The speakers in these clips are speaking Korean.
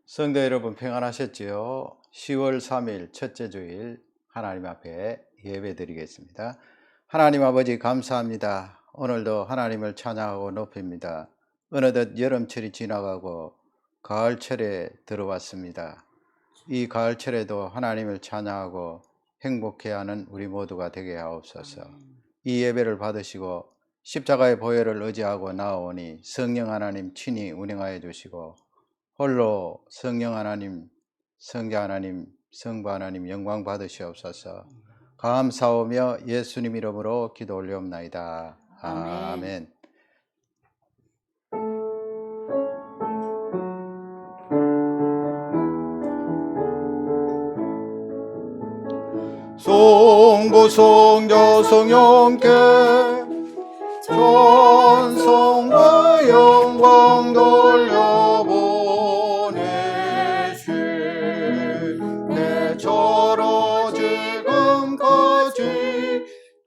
성도 여러분 평안하셨지요? 10월 3일 첫째 주일 하나님 앞에 예배 드리겠습니다. 하나님 아버지 감사합니다. 오늘도 하나님을 찬양하고 높입니다. 어느덧 여름철이 지나가고 가을철에 들어왔습니다. 이 가을철에도 하나님을 찬양하고 행복해하는 우리 모두가 되게 하옵소서. 이 예배를 받으시고 십자가의 보혈을 의지하고 나아오니 성령 하나님 친히 운행하여 주시고 홀로 성령 하나님, 성자 하나님, 성부 하나님 영광 받으시옵소서. 감사하며 예수님 이름으로 기도 올리옵나이다. 아멘. 성부 성자 성령께 찬송과 영광 돌려보내시 내처로 지금까지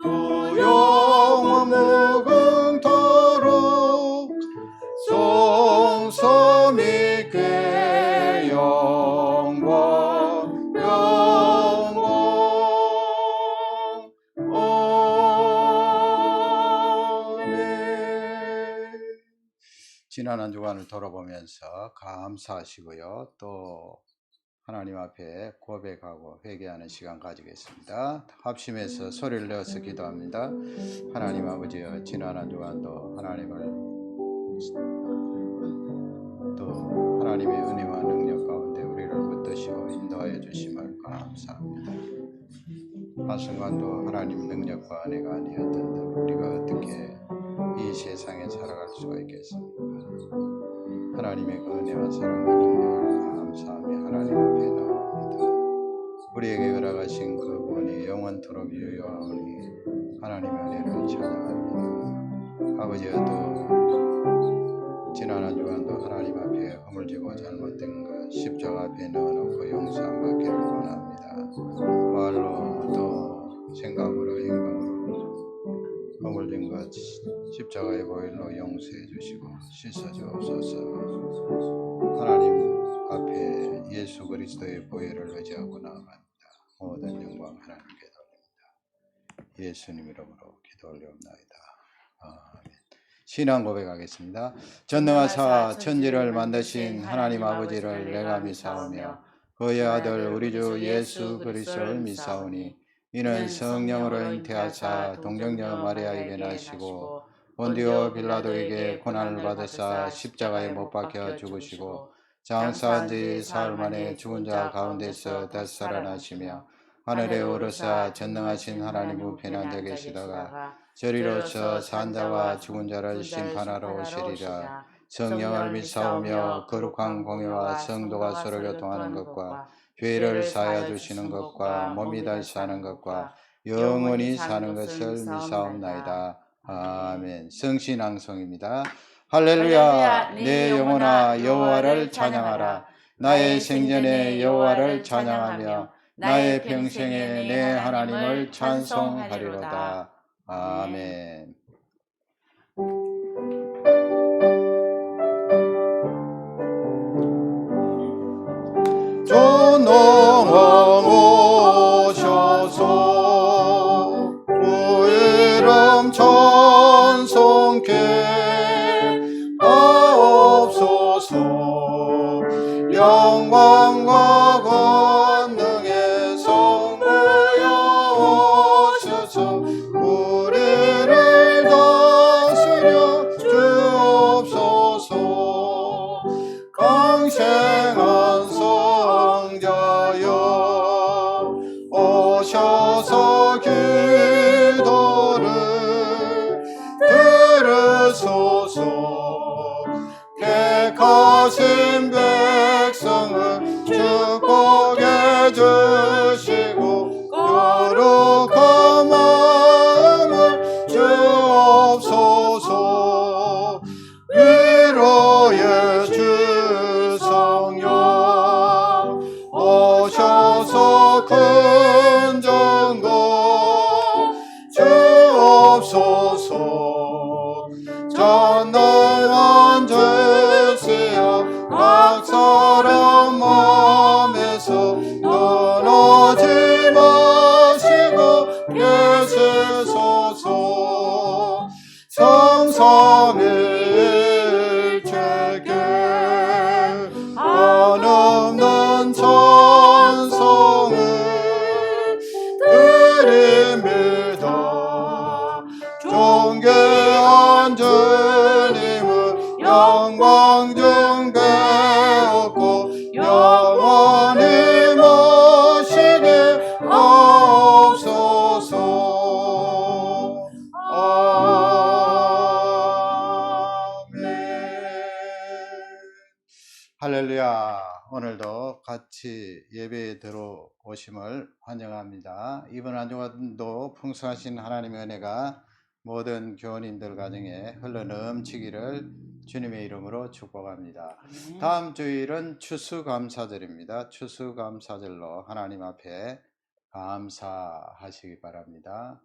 또 영원 무궁토록 성삼위께 영광 지난 한 주간을 돌아보면서 감사하시고요. 또 하나님 앞에 고백하고 회개하는 시간 가지겠습니다. 합심해서 소리를 내어서 기도합니다. 하나님 아버지여, 지난 한 주간도 하나님을 또 하나님의 은혜와 능력 가운데 우리를 붙드시고 인도하여 주심을 감사합니다. 한순간도 하나님 능력과 은혜가 아니었던데 우리가 어떻게 이 세상에 살아갈 수가 있겠습니까? 하나님의 그 은혜와 사랑과 능력을 감사하며 하나님 앞에 나옵니다. 우리에게 허락하신 그분이 영원토록 유효하오니 하나님의 은혜를 찬양합니다. 아버지여도 지난 한 주간도 하나님 앞에 허물지고 잘못된 것 십자가 앞에 넣어놓고 용서받기를 원합니다. 말로 또 생각으로 행동으로 허물진 것 십자가의 보혈로 용서해 주시고 씻어 주옵소서. 하나님 앞에 예수 그리스도의 보혈을 의지하고 나아갑니다. 모든 영광 하나님께 돌립니다. 예수님 이름으로 기도 올리옵나이다. 아멘. 신앙 고백하겠습니다. 전능하사 천지를 만드신 하나님 아버지를 내가 믿사오며 그의 아들 우리 주 예수 그리스도를 믿사오니 이는 성령으로 잉태하사 동정녀 마리아에게 나시고 본디오 빌라도에게 고난을 받으사 십자가에 못 박혀 죽으시고 장사한 지 사흘 만에 죽은 자 가운데서 다시 살아나시며 하늘에 오르사 전능하신 하나님 우편에 앉아 계시다가 저리로서 산자와 죽은 자를 심판하러 오시리라. 성령을 믿사오며 거룩한 공회와 성도가 서로 교통하는 것과 죄를 사하여 주시는 것과 몸이 다시 사는 것과 영원히 사는 것을 믿사옵나이다. 아멘. 성신앙송입니다. 할렐루야. 내 영혼아 여호와를 찬양하라. 나의 생전에 여호와를 찬양하며 나의 평생에 내 하나님을 찬송하리로다. 아멘. 전능왕 오셔서 그 이름 찬송케 하옵소서. 영광과 권능의 성부여 오셔서 우리를 다스려 주옵소서. 강생한 성자여 오셔서 기도를 들으소서. 택하신 백성을 축복해 주시고 거룩한 마음을 주옵소서. 위로의 주 성령 할렐루야. 오늘도 같이 예배에 들어오심을 환영합니다. 이번 한 주간도 풍성하신 하나님의 은혜가 모든 교우님들 가정에 흘러넘치기를 주님의 이름으로 축복합니다. 다음 주일은 추수감사절입니다. 추수감사절로 하나님 앞에 감사하시기 바랍니다.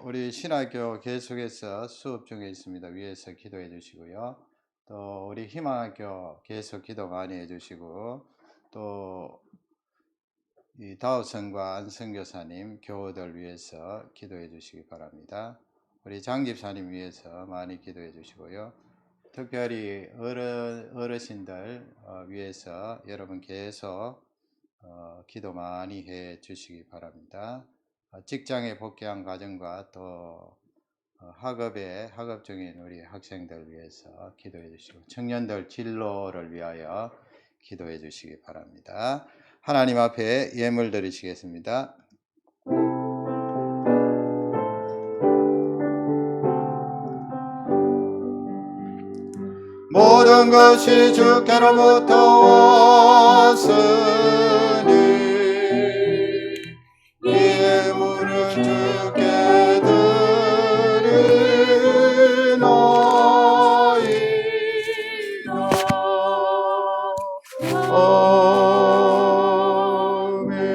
우리 신학교 계속해서 수업 중에 있습니다. 위에서 기도해 주시고요. 또 우리 희망학교 계속 기도 많이 해주시고, 또 이 다우성과 안성교사님 교우들 위해서 기도해 주시기 바랍니다. 우리 장집사님 위해서 많이 기도해 주시고요. 특별히 어르신들 위해서 여러분 계속 기도 많이 해 주시기 바랍니다. 직장에 복귀한 가정과 또 학업 중인 우리 학생들 위해서 기도해 주시고, 청년들 진로를 위하여 기도해 주시기 바랍니다. 하나님 앞에 예물 드리시겠습니다. 모든 것이 주께로부터 왔으니 이 예물을 주께 드리나이다. 아멘.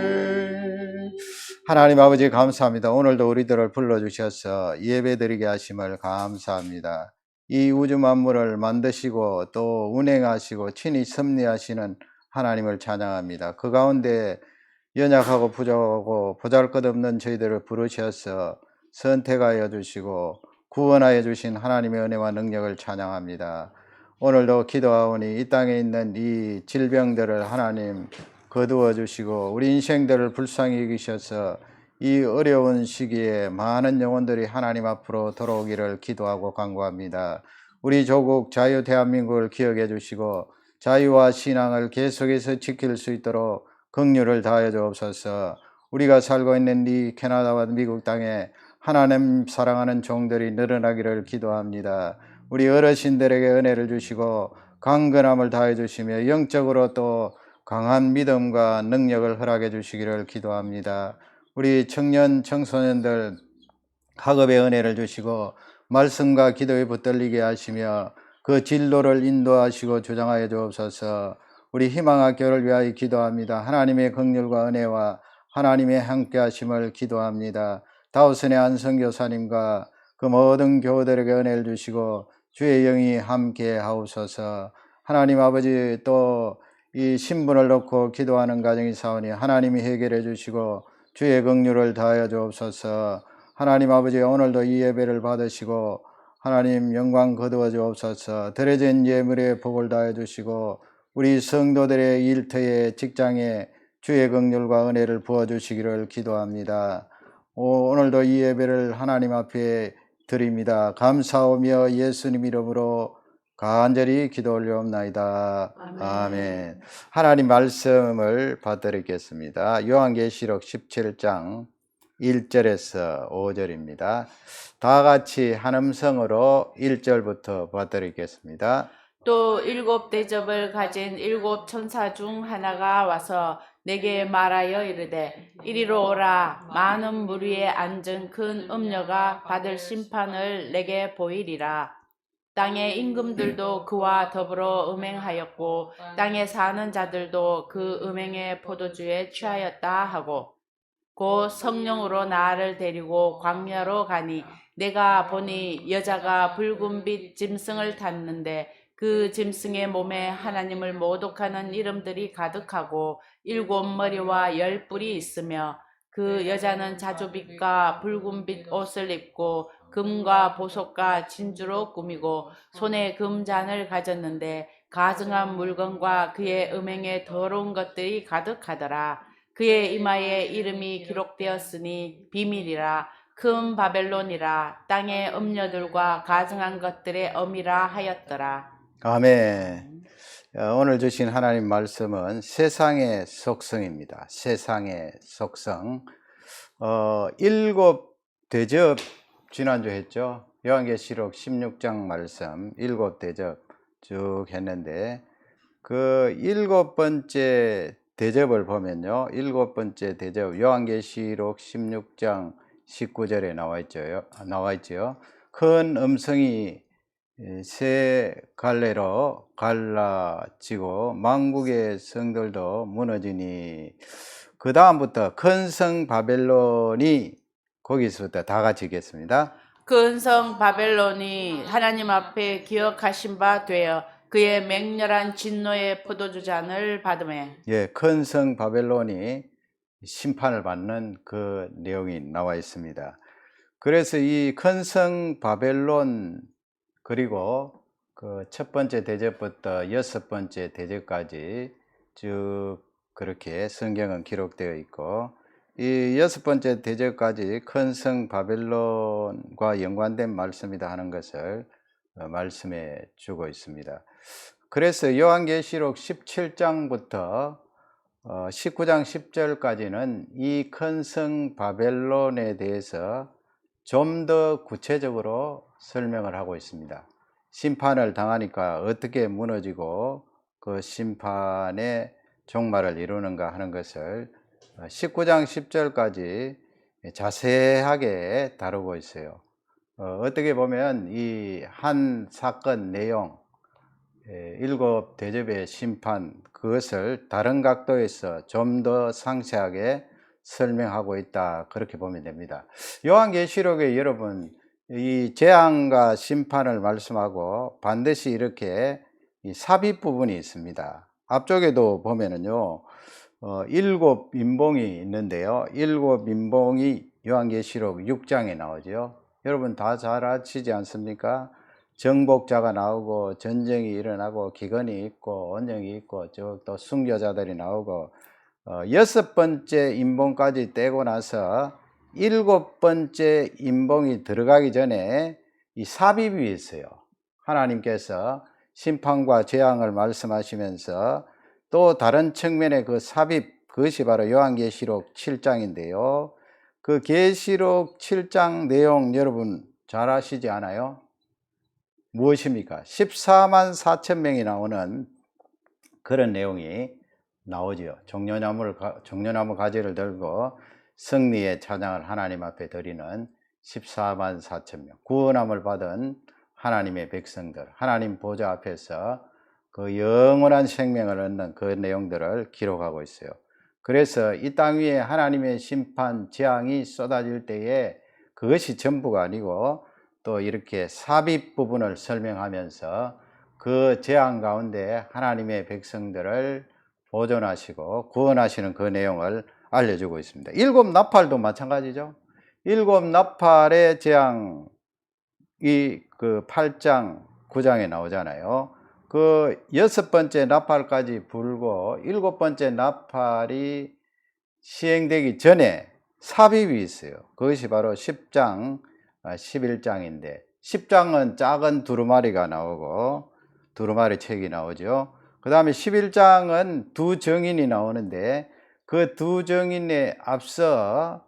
하나님 아버지 감사합니다. 오늘도 우리들을 불러주셔서 예배드리게 하심을 감사합니다. 이 우주 만물을 만드시고 또 운행하시고 친히 섭리하시는 하나님을 찬양합니다. 그 가운데 연약하고 부족하고 보잘것없는 저희들을 부르셔서 선택하여 주시고 구원하여 주신 하나님의 은혜와 능력을 찬양합니다. 오늘도 기도하오니 이 땅에 있는 이 질병들을 하나님 거두어 주시고 우리 인생들을 불쌍히 여기셔서 이 어려운 시기에 많은 영혼들이 하나님 앞으로 돌아오기를 기도하고 간구합니다. 우리 조국 자유 대한민국을 기억해 주시고 자유와 신앙을 계속해서 지킬 수 있도록 긍휼을 다하여 주옵소서. 우리가 살고 있는 이 캐나다와 미국 땅에 하나님 사랑하는 종들이 늘어나기를 기도합니다. 우리 어르신들에게 은혜를 주시고 강건함을 다해 주시며 영적으로 또 강한 믿음과 능력을 허락해 주시기를 기도합니다. 우리 청년 청소년들 학업의 은혜를 주시고 말씀과 기도에 붙들리게 하시며 그 진로를 인도하시고 주장하여 주옵소서. 우리 희망학교를 위하여 기도합니다. 하나님의 긍휼과 은혜와 하나님의 함께 하심을 기도합니다. 다우슨의 안성교사님과 그 모든 교우들에게 은혜를 주시고 주의 영이 함께 하옵소서. 하나님 아버지, 또 이 신분을 놓고 기도하는 가정이 사오니 하나님이 해결해 주시고 주의 긍휼을 다하여 주옵소서. 하나님 아버지, 오늘도 이 예배를 받으시고 하나님 영광 거두어 주옵소서. 드려진 예물에 복을 다해 주시고 우리 성도들의 일터에 직장에 주의 긍휼과 은혜를 부어 주시기를 기도합니다. 오늘도 이 예배를 하나님 앞에 드립니다. 감사하며 예수님 이름으로 간절히 기도 올려옵나이다. 아멘. 하나님 말씀을 받드리겠습니다. 요한계시록 17장 1절에서 5절입니다. 다 같이 한 음성으로 1절부터 받드리겠습니다. 또 일곱 대접을 가진 일곱 천사 중 하나가 와서 내게 말하여 이르되 이리로 오라. 많은 물 위에 앉은 큰 음녀가 받을 심판을 내게 보이리라. 땅의 임금들도 그와 더불어 음행하였고 땅에 사는 자들도 그 음행의 포도주에 취하였다 하고 곧 성령으로 나를 데리고 광야로 가니 내가 보니 여자가 붉은 빛 짐승을 탔는데 그 짐승의 몸에 하나님을 모독하는 이름들이 가득하고 일곱 머리와 열 뿔이 있으며 그 여자는 자주빛과 붉은 빛 옷을 입고 금과 보석과 진주로 꾸미고 손에 금잔을 가졌는데 가증한 물건과 그의 음행에 더러운 것들이 가득하더라. 그의 이마에 이름이 기록되었으니 비밀이라 큰 바벨론이라 땅의 음녀들과 가증한 것들의 엄이라 하였더라. 아멘. 오늘 주신 하나님 말씀은 세상의 속성입니다. 세상의 속성. 일곱 대접 지난주 했죠. 요한계시록 16장 말씀 일곱 대접 쭉 했는데 그 일곱 번째 대접을 보면요. 일곱 번째 대접 요한계시록 16장 19절에 나와 있죠. 큰 음성이 새 갈래로 갈라지고 만국의 성들도 무너지니 그 다음부터 큰 성 바벨론이 거기서부터 다 같이 읽겠습니다. 큰 성 바벨론이 하나님 앞에 기억하신 바 되어 그의 맹렬한 진노의 포도주 잔을 받음에. 예, 큰 성 바벨론이 심판을 받는 그 내용이 나와 있습니다. 그래서 이 큰 성 바벨론 그리고 그 첫 번째 대접부터 여섯 번째 대접까지 쭉 그렇게 성경은 기록되어 있고 이 여섯 번째 대접까지 큰 성 바벨론과 연관된 말씀이다 하는 것을 말씀해 주고 있습니다. 그래서 요한계시록 17장부터 19장 10절까지는 이 큰 성 바벨론에 대해서 좀 더 구체적으로 설명을 하고 있습니다. 심판을 당하니까 어떻게 무너지고 그 심판의 종말을 이루는가 하는 것을 19장 10절까지 자세하게 다루고 있어요. 어떻게 보면 이 한 사건 내용, 일곱 대접의 심판, 그것을 다른 각도에서 좀 더 상세하게 설명하고 있다, 그렇게 보면 됩니다. 요한계시록에 여러분 이 재앙과 심판을 말씀하고 반드시 이렇게 이 삽입 부분이 있습니다. 앞쪽에도 보면은요 일곱 인봉이 있는데요, 일곱 인봉이 요한계시록 6장에 나오죠. 여러분 다 잘 아시지 않습니까? 정복자가 나오고 전쟁이 일어나고 기근이 있고 원령이 있고 또 순교자들이 나오고 여섯 번째 인봉까지 떼고 나서 일곱 번째 인봉이 들어가기 전에 이 삽입이 있어요. 하나님께서 심판과 재앙을 말씀하시면서 또 다른 측면의 그 삽입, 그것이 바로 요한계시록 7장인데요. 그 계시록 7장 내용 여러분 잘 아시지 않아요? 무엇입니까? 14만 4천 명이 나오는 그런 내용이 나오죠. 종려나무 가지를 들고 승리의 찬양을 하나님 앞에 드리는 14만 4천 명, 구원함을 받은 하나님의 백성들, 하나님 보좌 앞에서 그 영원한 생명을 얻는 그 내용들을 기록하고 있어요. 그래서 이 땅 위에 하나님의 심판, 재앙이 쏟아질 때에 그것이 전부가 아니고 또 이렇게 삽입 부분을 설명하면서 그 재앙 가운데 하나님의 백성들을 보존하시고 구원하시는 그 내용을 알려주고 있습니다. 일곱 나팔도 마찬가지죠. 일곱 나팔의 재앙이 그 8장 9장에 나오잖아요. 그 여섯 번째 나팔까지 불고 일곱 번째 나팔이 시행되기 전에 삽입이 있어요. 그것이 바로 10장 11장인데 10장은 작은 두루마리가 나오고 두루마리 책이 나오죠. 그 다음에 11장은 두 증인이 나오는데 그 두 증인에 앞서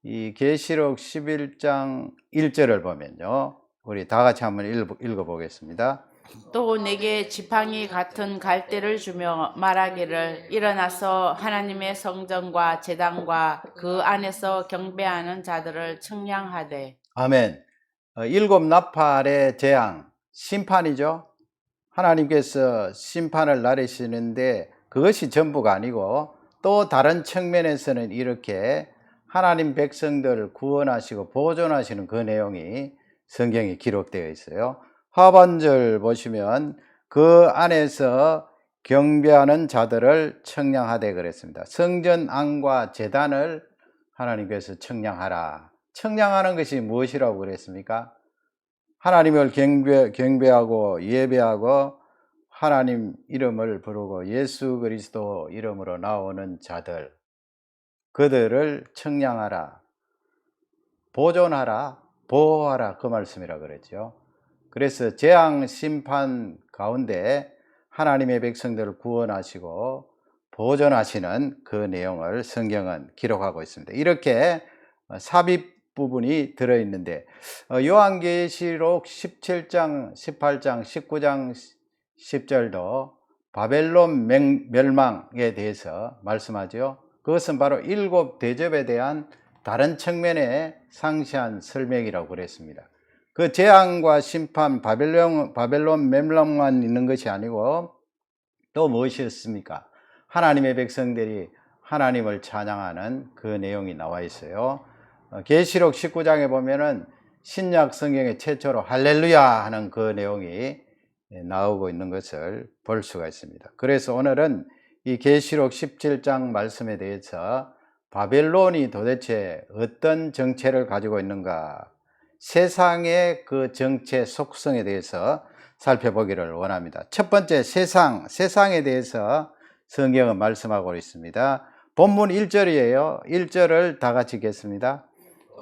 이 계시록 11장 1절을 보면요, 우리 다 같이 한번 읽어보겠습니다. 또 내게 지팡이 같은 갈대를 주며 말하기를 일어나서 하나님의 성전과 제단과 그 안에서 경배하는 자들을 청량하되. 아멘. 일곱 나팔의 재앙, 심판이죠. 하나님께서 심판을 내리시는데 그것이 전부가 아니고 또 다른 측면에서는 이렇게 하나님 백성들을 구원하시고 보존하시는 그 내용이 성경에 기록되어 있어요. 하반절 보시면 그 안에서 경배하는 자들을 청량하되 그랬습니다. 성전 안과 제단을 하나님께서 청량하라. 청량하는 것이 무엇이라고 그랬습니까? 하나님을 경배하고 예배하고 하나님 이름을 부르고 예수 그리스도 이름으로 나오는 자들, 그들을 청량하라, 보존하라, 보호하라, 그 말씀이라 그랬죠. 그래서 재앙 심판 가운데 하나님의 백성들을 구원하시고 보존하시는 그 내용을 성경은 기록하고 있습니다. 이렇게 삽입 부분이 들어있는데 요한계시록 17장, 18장, 19장 10절도 바벨론 멸망에 대해서 말씀하죠. 그것은 바로 일곱 대접에 대한 다른 측면의 상세한 설명이라고 그랬습니다. 그 재앙과 심판, 바벨론 멸망만 있는 것이 아니고 또 무엇이었습니까? 하나님의 백성들이 하나님을 찬양하는 그 내용이 나와 있어요. 계시록 19장에 보면은 신약 성경에 최초로 할렐루야 하는 그 내용이 나오고 있는 것을 볼 수가 있습니다. 그래서 오늘은 이 계시록 17장 말씀에 대해서 바벨론이 도대체 어떤 정체를 가지고 있는가, 세상의 그 정체 속성에 대해서 살펴보기를 원합니다. 첫 번째, 세상에 대해서 성경은 말씀하고 있습니다. 본문 1절이에요. 1절을 다 같이 읽겠습니다.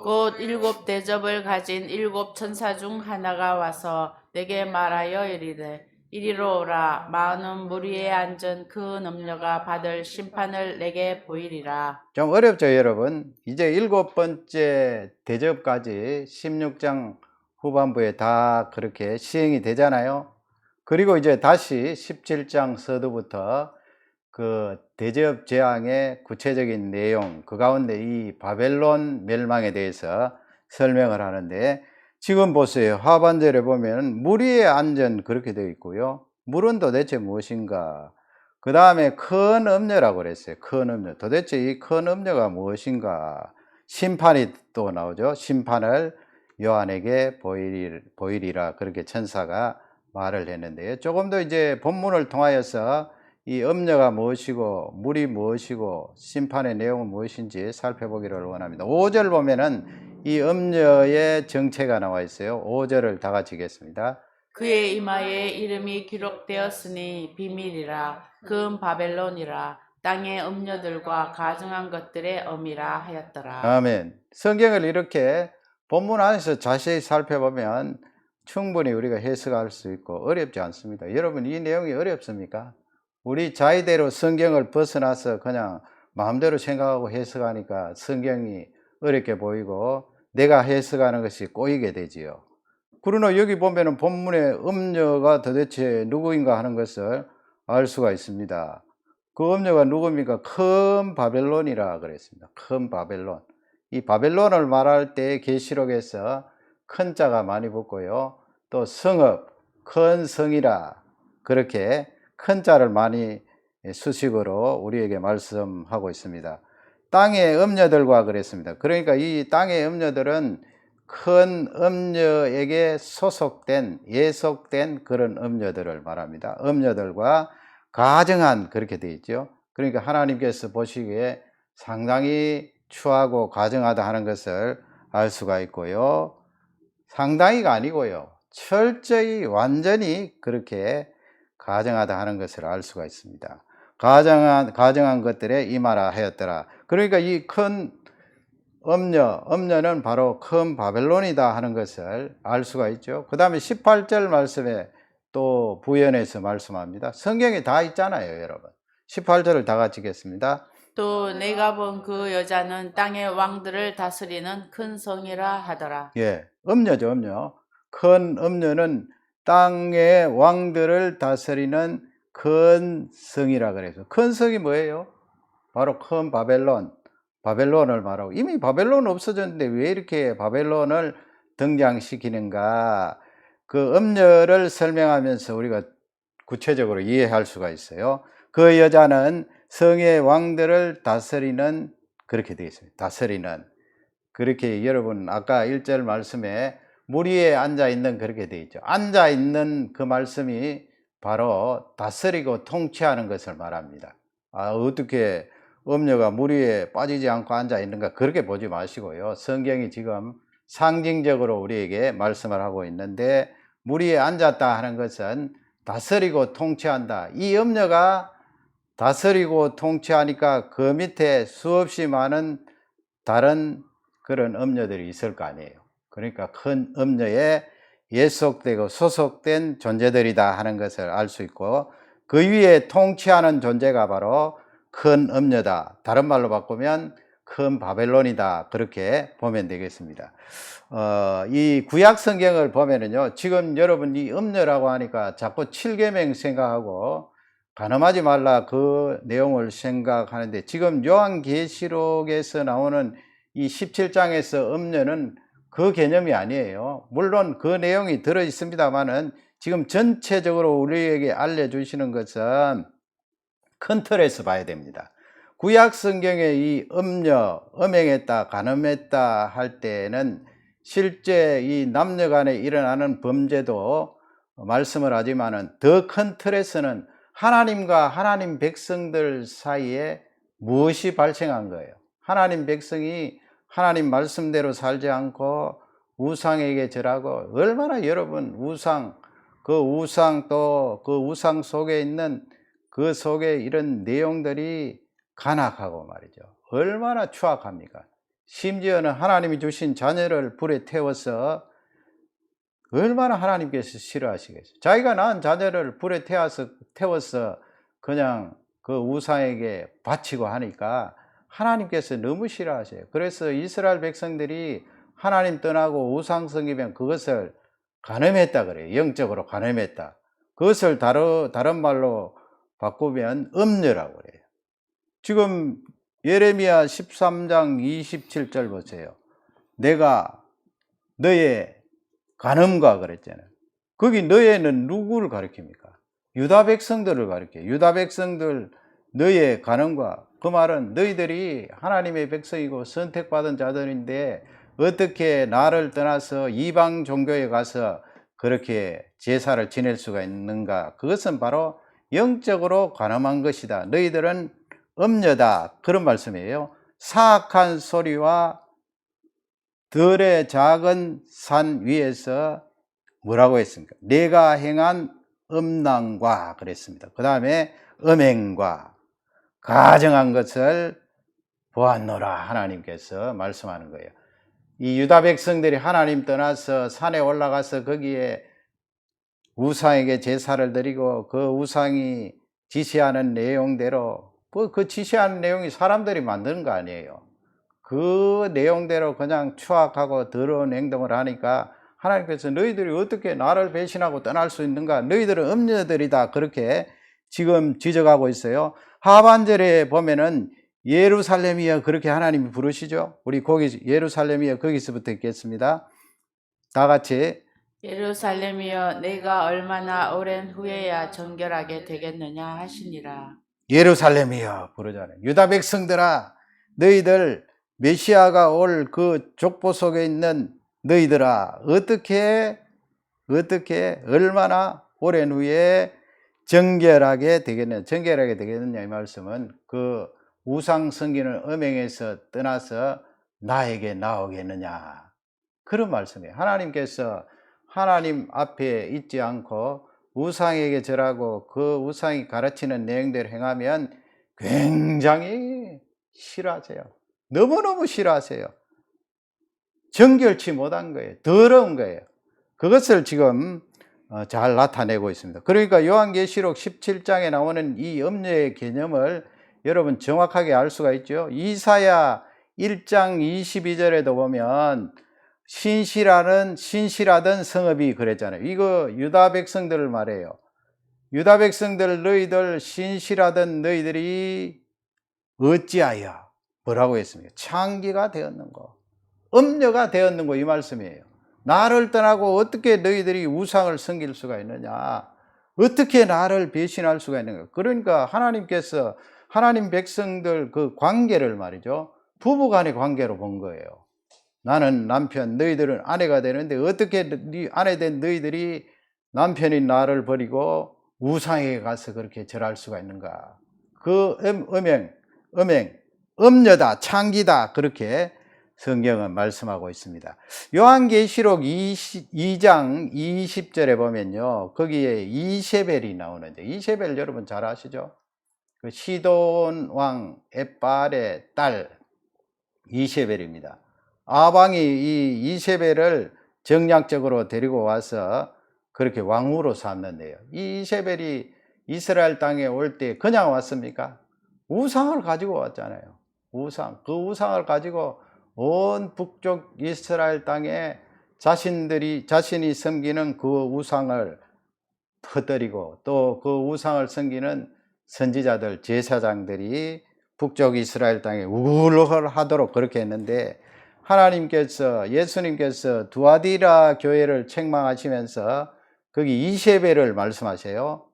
곧 일곱 대접을 가진 일곱 천사 중 하나가 와서 내게 말하여 이르되 이리로 오라. 많은 무리에 앉은 그 넘녀가 받을 심판을 내게 보이리라. 좀 어렵죠, 여러분? 이제 일곱 번째 대접까지 16장 후반부에 다 그렇게 시행이 되잖아요. 그리고 이제 다시 17장 서두부터 그 대접 재앙의 구체적인 내용, 그 가운데 이 바벨론 멸망에 대해서 설명을 하는데, 지금 보세요. 하반절에 보면 무리에 앉은 그렇게 되어 있고요. 물은 도대체 무엇인가? 그 다음에 큰 음녀라고 그랬어요. 큰 음녀. 도대체 이 큰 음녀가 무엇인가? 심판이 또 나오죠. 심판을 요한에게 보이리라. 그렇게 천사가 말을 했는데요. 조금 더 이제 본문을 통하여서 이 음녀가 무엇이고 물이 무엇이고 심판의 내용은 무엇인지 살펴보기를 원합니다. 5절 보면은 이 음녀의 정체가 나와 있어요. 5절을 다 같이 읽겠습니다. 그의 이마에 이름이 기록되었으니 비밀이라. 금 바벨론이라. 땅의 음녀들과 가증한 것들의 엄이라 하였더라. 아멘. 성경을 이렇게 본문 안에서 자세히 살펴보면 충분히 우리가 해석할 수 있고 어렵지 않습니다. 여러분, 이 내용이 어렵습니까? 우리 자의대로 성경을 벗어나서 그냥 마음대로 생각하고 해석하니까 성경이 어렵게 보이고 내가 해석하는 것이 꼬이게 되지요. 그러나 여기 보면은 본문의 음녀가 도대체 누구인가 하는 것을 알 수가 있습니다. 그 음녀가 누굽니까? 큰 바벨론이라 그랬습니다. 큰 바벨론. 이 바벨론을 말할 때 계시록에서 큰 자가 많이 붙고요. 또 성읍, 큰 성이라 그렇게 큰 자를 많이 수식으로 우리에게 말씀하고 있습니다. 땅의 음녀들과 그랬습니다. 그러니까 이 땅의 음녀들은 큰 음녀에게 소속된, 예속된 그런 음녀들을 말합니다. 음녀들과 가증한 그렇게 되어 있죠. 그러니까 하나님께서 보시기에 상당히 추하고 가증하다 하는 것을 알 수가 있고요. 상당히가 아니고요. 철저히 완전히 그렇게 가증하다 하는 것을 알 수가 있습니다. 가증한 것들에 임하라 하였더라. 그러니까 이 큰 음녀는 바로 큰 바벨론이다 하는 것을 알 수가 있죠. 그 다음에 18절 말씀에 또 부연해서 말씀합니다. 성경에 다 있잖아요, 여러분. 18절을 다 같이 읽겠습니다. 또 내가 본 그 여자는 땅의 왕들을 다스리는 큰 성이라 하더라. 예, 음녀죠, 음녀. 큰 음녀는 땅의 왕들을 다스리는 큰 성이라 그래서, 큰 성이 뭐예요? 바로 큰 바벨론을 말하고, 이미 바벨론 없어졌는데 왜 이렇게 바벨론을 등장시키는가? 그 음녀를 설명하면서 우리가 구체적으로 이해할 수가 있어요. 그 여자는 성의 왕들을 다스리는, 그렇게 되어 있습니다. 다스리는. 그렇게 여러분 아까 1절 말씀에 무리에 앉아 있는 그렇게 되어 있죠. 앉아 있는 그 말씀이 바로 다스리고 통치하는 것을 말합니다. 어떻게 음녀가 무리에 빠지지 않고 앉아 있는가, 그렇게 보지 마시고요. 성경이 지금 상징적으로 우리에게 말씀을 하고 있는데, 무리에 앉았다 하는 것은 다스리고 통치한다. 이 음녀가 다스리고 통치하니까 그 밑에 수없이 많은 다른 그런 음녀들이 있을 거 아니에요. 그러니까 큰 음녀에 예속되고 소속된 존재들이다 하는 것을 알 수 있고, 그 위에 통치하는 존재가 바로 큰 음녀다. 다른 말로 바꾸면 큰 바벨론이다. 그렇게 보면 되겠습니다. 이 구약 성경을 보면은요, 지금 여러분 이 음녀라고 하니까 자꾸 7계명 생각하고 간음하지 말라 그 내용을 생각하는데, 지금 요한계시록에서 나오는 이 17장에서 음녀는 그 개념이 아니에요. 물론 그 내용이 들어 있습니다만은 지금 전체적으로 우리에게 알려주시는 것은 큰 틀에서 봐야 됩니다. 구약 성경에 이 음녀, 음행했다, 간음했다 할 때는 실제 이 남녀 간에 일어나는 범죄도 말씀을 하지만은 더 큰 틀에서는 하나님과 하나님 백성들 사이에 무엇이 발생한 거예요. 하나님 백성이 하나님 말씀대로 살지 않고 우상에게 절하고, 얼마나 여러분 우상, 그 우상 또 그 우상 속에 있는 그 속에 이런 내용들이 간악하고 말이죠. 얼마나 추악합니까? 심지어는 하나님이 주신 자녀를 불에 태워서, 얼마나 하나님께서 싫어하시겠어요. 자기가 낳은 자녀를 불에 태워서 그냥 그 우상에게 바치고 하니까 하나님께서 너무 싫어하세요. 그래서 이스라엘 백성들이 하나님 떠나고 우상 섬기면 그것을 간음했다 그래요. 영적으로 간음했다. 그것을 다른 말로 바꾸면 음녀라고 그래요. 지금 예레미야 13장 27절 보세요. 내가 너의 간음과 그랬잖아요. 거기 너희는 누구를 가리킵니까? 유다 백성들을 가리켜요. 유다 백성들 너희의 간음과, 그 말은 너희들이 하나님의 백성이고 선택받은 자들인데 어떻게 나를 떠나서 이방 종교에 가서 그렇게 제사를 지낼 수가 있는가? 그것은 바로 영적으로 간음한 것이다. 너희들은 음녀다. 그런 말씀이에요. 사악한 소리와 들의 작은 산 위에서 뭐라고 했습니까? 내가 행한 음란과 그랬습니다. 그 다음에 음행과 가정한 것을 보았노라 하나님께서 말씀하는 거예요. 이 유다 백성들이 하나님 떠나서 산에 올라가서 거기에 우상에게 제사를 드리고 그 우상이 지시하는 내용대로, 그 지시하는 내용이 사람들이 만드는 거 아니에요. 그 내용대로 그냥 추악하고 더러운 행동을 하니까 하나님께서 너희들이 어떻게 나를 배신하고 떠날 수 있는가? 너희들은 음녀들이다. 그렇게 지금 지적하고 있어요. 하반절에 보면은 예루살렘이여 그렇게 하나님이 부르시죠. 우리 거기 예루살렘이여 거기서부터 읽겠습니다. 다 같이. 예루살렘이여 내가 얼마나 오랜 후에야 정결하게 되겠느냐 하시니라. 예루살렘이여 부르잖아요. 유다 백성들아, 너희들 메시아가 올 그 족보 속에 있는 너희들아, 어떻게 얼마나 오랜 후에 정결하게 되겠느냐 이 말씀은 그 우상 섬기는 음행에서 떠나서 나에게 나오겠느냐 그런 말씀이에요. 하나님께서 하나님 앞에 있지 않고 우상에게 절하고 그 우상이 가르치는 내용대로 행하면 굉장히 싫어하세요. 너무너무 싫어하세요. 정결치 못한 거예요. 더러운 거예요. 그것을 지금 잘 나타내고 있습니다. 그러니까 요한계시록 17장에 나오는 이 음녀의 개념을 여러분 정확하게 알 수가 있죠. 이사야 1장 22절에도 보면 신실하던 성읍이 그랬잖아요. 이거 유다 백성들을 말해요. 유다 백성들, 너희들 신실하던 너희들이 어찌하여 뭐라고 했습니까? 창기가 되었는고, 음녀가 되었는고 이 말씀이에요. 나를 떠나고 어떻게 너희들이 우상을 섬길 수가 있느냐? 어떻게 나를 배신할 수가 있는가? 그러니까 하나님께서 하나님 백성들 그 관계를 말이죠. 부부간의 관계로 본 거예요. 나는 남편, 너희들은 아내가 되는데 어떻게 네 아내 된 너희들이 남편인 나를 버리고 우상에 가서 그렇게 절할 수가 있는가? 그 음행, 음녀다, 창기다 그렇게 성경은 말씀하고 있습니다. 요한계시록 2장 20절에 보면요, 거기에 이세벨이 나오는데, 이세벨 여러분 잘 아시죠? 그 시돈 왕 엣발의 딸 이세벨입니다. 아방이 이 이세벨을 정략적으로 데리고 와서 그렇게 왕후로 삼는데요. 이 이세벨이 이스라엘 땅에 올 때 그냥 왔습니까? 우상을 가지고 왔잖아요. 그 우상을 가지고 온 북쪽 이스라엘 땅에 자신이 섬기는 그 우상을 퍼뜨리고 또 그 우상을 섬기는 선지자들, 제사장들이 북쪽 이스라엘 땅에 우글우글하도록 그렇게 했는데 하나님께서, 예수님께서 두아디라 교회를 책망하시면서 거기 이세벨을 말씀하세요.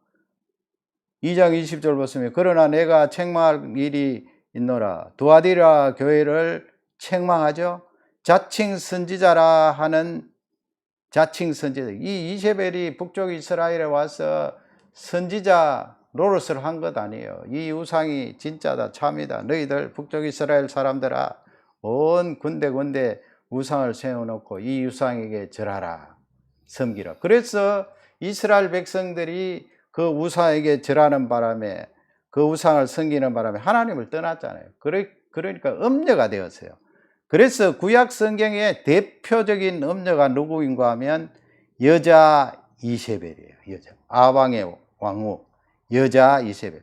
2장 20절 보시면 그러나 내가 책망할 일이 있노라. 두아디라 교회를 책망하죠. 자칭 선지자라 하는 자칭 선지자. 이 이세벨이 북쪽 이스라엘에 와서 선지자 노릇을 한 것 아니에요. 이 우상이 진짜다, 참이다. 너희들 북쪽 이스라엘 사람들아, 온 군데 우상을 세워놓고 이 우상에게 절하라, 섬기라. 그래서 이스라엘 백성들이 그 우상에게 절하는 바람에, 그 우상을 섬기는 바람에 하나님을 떠났잖아요. 그러니까 음녀가 되었어요. 그래서 구약 성경의 대표적인 음녀가 누구인가 하면 여자 이세벨이에요. 여자 아방의 왕후 여자 이세벨.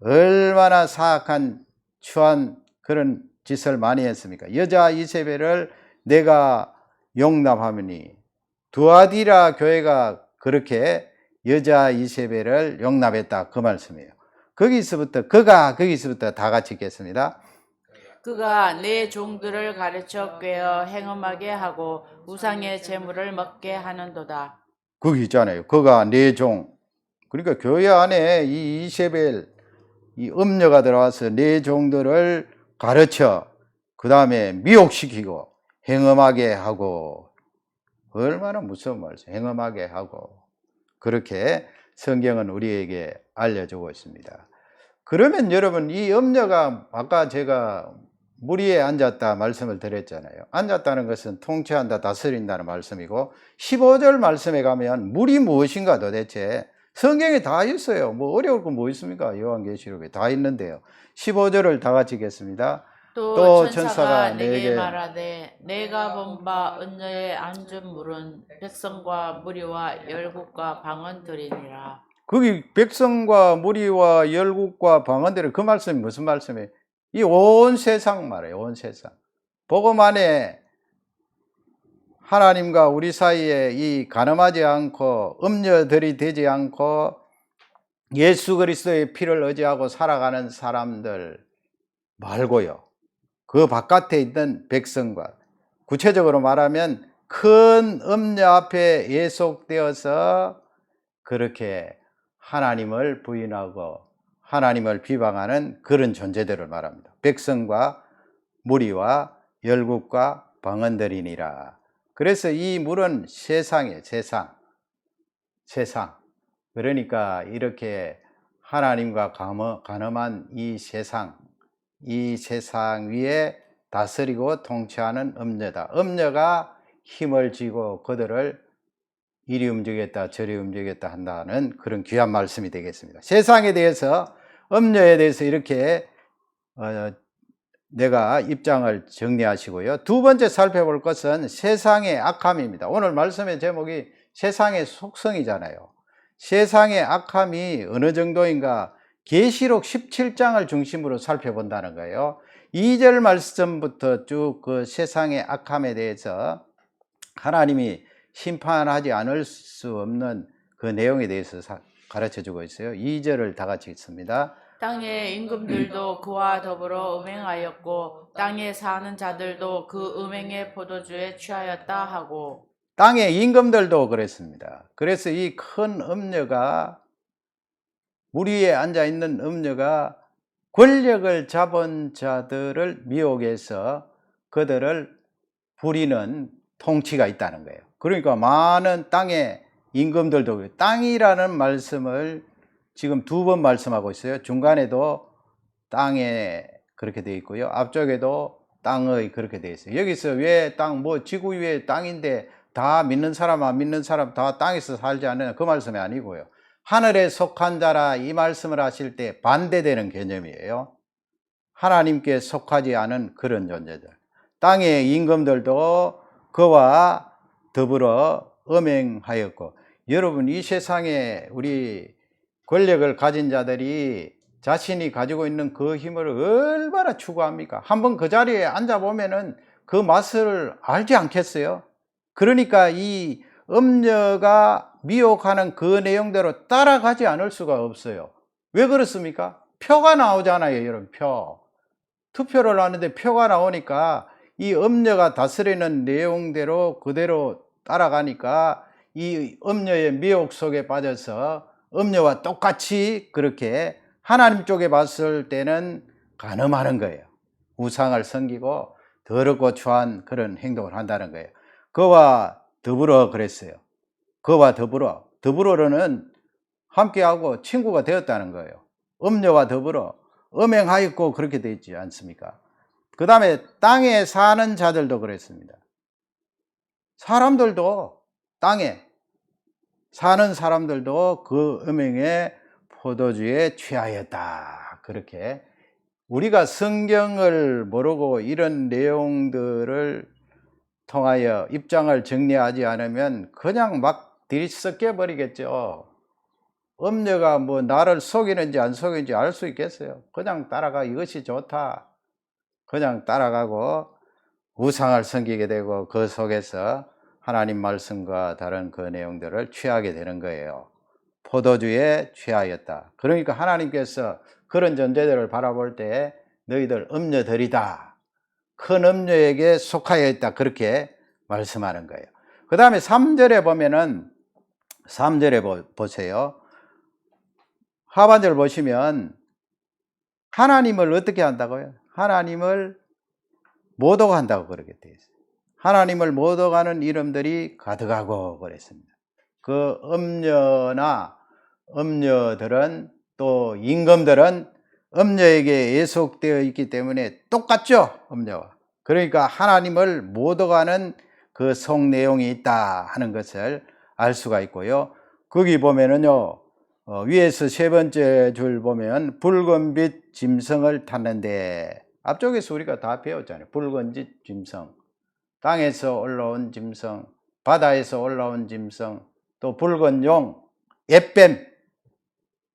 얼마나 사악한 추한 그런 짓을 많이 했습니까? 여자 이세벨을 내가 용납하느니, 두아디라 교회가 그렇게 여자 이세벨을 용납했다, 그 말씀이에요. 거기서부터 다 같이 읽겠습니다. 그가 내 종들을 가르쳐 꿰어 행음하게 하고 우상의 재물을 먹게 하는도다. 거기 있잖아요. 그가 내 종. 그러니까 교회 안에 이 이세벨, 이 음녀가 들어와서 내 종들을 가르쳐 그 다음에 미혹시키고 행음하게 하고, 얼마나 무서운 말이죠. 행음하게 하고. 그렇게 성경은 우리에게 알려주고 있습니다. 그러면 여러분, 이 음녀가 아까 제가 물 위에 앉았다 말씀을 드렸잖아요. 앉았다는 것은 통치한다, 다스린다는 말씀이고, 15절 말씀에 가면 물이 무엇인가 도대체 성경에 다 있어요. 뭐 어려울 거 뭐 있습니까? 요한계시록에 다 있는데요. 15절을 다 같이 읽겠습니다. 또 천사가 내게 말하되 내가 본 바 은녀에 앉은 물은 백성과 무리와 열국과 방언들이니라. 거기 백성과 무리와 열국과 방언들이, 그 말씀이 무슨 말씀이에요? 이 온 세상 말이에요. 온 세상. 복음 안에 하나님과 우리 사이에 이 가늠하지 않고 음녀들이 되지 않고 예수 그리스도의 피를 의지하고 살아가는 사람들 말고요, 그 바깥에 있는 백성과, 구체적으로 말하면 큰 음녀 앞에 예속되어서 그렇게 하나님을 부인하고 하나님을 비방하는 그런 존재들을 말합니다. 백성과 무리와 열국과 방언들이니라. 그래서 이 물은 세상이에요. 세상. 그러니까 이렇게 하나님과 가늠한 이 세상 위에 다스리고 통치하는 음녀다. 음녀가 힘을 쥐고 그들을 이리 움직였다 저리 움직였다 한다는 그런 귀한 말씀이 되겠습니다. 세상에 대해서, 음녀에 대해서 이렇게 내가 입장을 정리하시고요. 두 번째 살펴볼 것은 세상의 악함입니다. 오늘 말씀의 제목이 세상의 속성이잖아요. 세상의 악함이 어느 정도인가 계시록 17장을 중심으로 살펴본다는 거예요. 2절 말씀부터 쭉 그 세상의 악함에 대해서 하나님이 심판하지 않을 수 없는 그 내용에 대해서 가르쳐주고 있어요. 2절을 다 같이 읽습니다. 땅의 임금들도 그와 더불어 음행하였고 땅에 사는 자들도 그 음행의 포도주에 취하였다 하고. 땅의 임금들도 그랬습니다. 그래서 이 큰 음녀가, 물 위에 앉아있는 음녀가 권력을 잡은 자들을 미혹해서 그들을 부리는 통치가 있다는 거예요. 그러니까 많은 땅의 임금들도, 땅이라는 말씀을 지금 두 번 말씀하고 있어요. 중간에도 땅에 그렇게 되어 있고요, 앞쪽에도 땅의 그렇게 되어 있어요. 여기서 왜 땅, 뭐 지구 위에 땅인데 다 믿는 사람 안 믿는 사람 다 땅에서 살지 않느냐, 그 말씀이 아니고요, 하늘에 속한 자라 이 말씀을 하실 때 반대되는 개념이에요. 하나님께 속하지 않은 그런 존재들, 땅의 임금들도 그와 더불어 음행하였고. 여러분, 이 세상에 우리 권력을 가진 자들이 자신이 가지고 있는 그 힘을 얼마나 추구합니까? 한번 그 자리에 앉아보면은 그 맛을 알지 않겠어요? 그러니까 이 음녀가 미혹하는 그 내용대로 따라가지 않을 수가 없어요. 왜 그렇습니까? 표가 나오잖아요, 여러분. 투표를 하는데 표가 나오니까 이 음녀가 다스리는 내용대로 그대로 따라가니까 이 음녀의 미혹 속에 빠져서 음녀와 똑같이 그렇게 하나님 쪽에 봤을 때는 간음하는 거예요. 우상을 섬기고 더럽고 추한 그런 행동을 한다는 거예요. 그와 더불어 그랬어요. 그와 더불어는 함께하고 친구가 되었다는 거예요. 음녀와 더불어 음행하였고 그렇게 되어 있지 않습니까? 그 다음에 땅에 사는 자들도 그랬습니다. 사람들도 땅에 사는 사람들도 그 음행의 포도주에 취하였다. 그렇게 우리가 성경을 모르고 이런 내용들을 통하여 입장을 정리하지 않으면 그냥 막 들이섞여 버리겠죠. 음녀가 뭐 나를 속이는지 안 속이는지 알 수 있겠어요. 그냥 따라가 이것이 좋다. 그냥 따라가고 우상을 섬기게 되고 그 속에서 하나님 말씀과 다른 그 내용들을 취하게 되는 거예요. 포도주에 취하였다. 그러니까 하나님께서 그런 존재들을 바라볼 때 너희들 음녀들이다. 큰 음녀에게 속하여 있다. 그렇게 말씀하는 거예요. 그 다음에 3절에 보면은 3절에 보세요. 하반절 보시면 하나님을 어떻게 한다고요? 하나님을 모독한다고 그렇게 되어 있어요. 하나님을 모독하는 이름들이 가득하고 그랬습니다. 그 음녀나 음녀들은 또 임금들은 음녀에게 예속되어 있기 때문에 똑같죠, 음녀와. 그러니까 하나님을 모독하는 그 속 내용이 있다 하는 것을 알 수가 있고요. 거기 보면은요, 위에서 세 번째 줄 보면 붉은빛 짐승을 탔는데, 앞쪽에서 우리가 다 배웠잖아요. 붉은빛 짐승, 땅에서 올라온 짐승, 바다에서 올라온 짐승, 또 붉은 용, 옅뱀